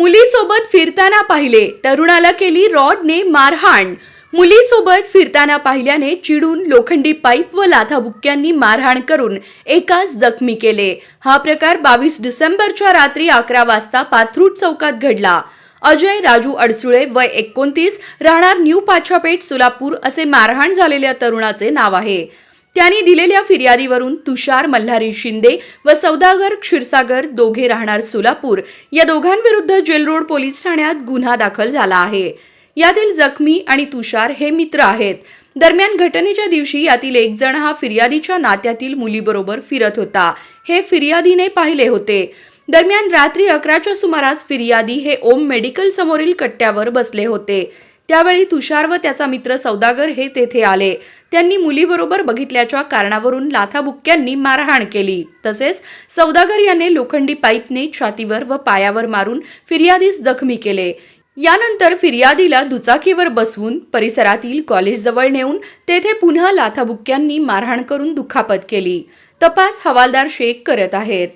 मुलीसोबत फिरताना पाहिले, तरुणाला केली रॉडने मारहाण। मुलीसोबत फिरताना पाहिल्याने चिडून लोखंडी पाईप व लाथाबुक्क्यांनी मारहाण करून एकास जखमी केले। हा प्रकार 22 डिसेंबरच्या रात्री 11 वाजता पाथरूड चौकात घडला। अजय राजू अडसुळे वय 29 राहणार न्यू पाछापेठ सोलापूर असे मारहाण झालेल्या तरुणाचे नाव आहे। त्यांनी दिलेल्या फिर्यादीवरून तुषार मल्हारी शिंदे व सौदागर क्षीरसागर दोघे राहणार सोलापूर या दोघांविरुद्ध जेल रोड पोलीस ठाण्यात गुन्हा दाखल झाला आहे। यातील जखमी आणि तुषार हे मित्र आहेत। दरम्यान घटनेच्या दिवशी यातील एक जण हा फिर्यादीच्या नात्यातील मुलीबरोबर फिरत होता, हे फिर्यादीने पाहिले होते। दरम्यान रात्री 11च्या सुमारास फिर्यादी हे ओम मेडिकल समोरील कट्ट्यावर बसले होते। त्यावेळी तुषार व त्याचा मित्र सौदागर हे तेथे आले। त्यांनी मुलीबरोबर बघितल्याच्या कारणावरून लाथाबुक्क्यांनी मारहाण केली। तसेच सौदागर याने लोखंडी पाईपने छातीवर व पायावर मारून फिर्यादीस जखमी केले। यानंतर फिर्यादीला दुचाकीवर बसवून परिसरातील कॉलेजजवळ नेऊन तेथे पुन्हा लाथाबुक्क्यांनी मारहाण करून दुखापत केली। तपास हवालदार शेख करत आहेत।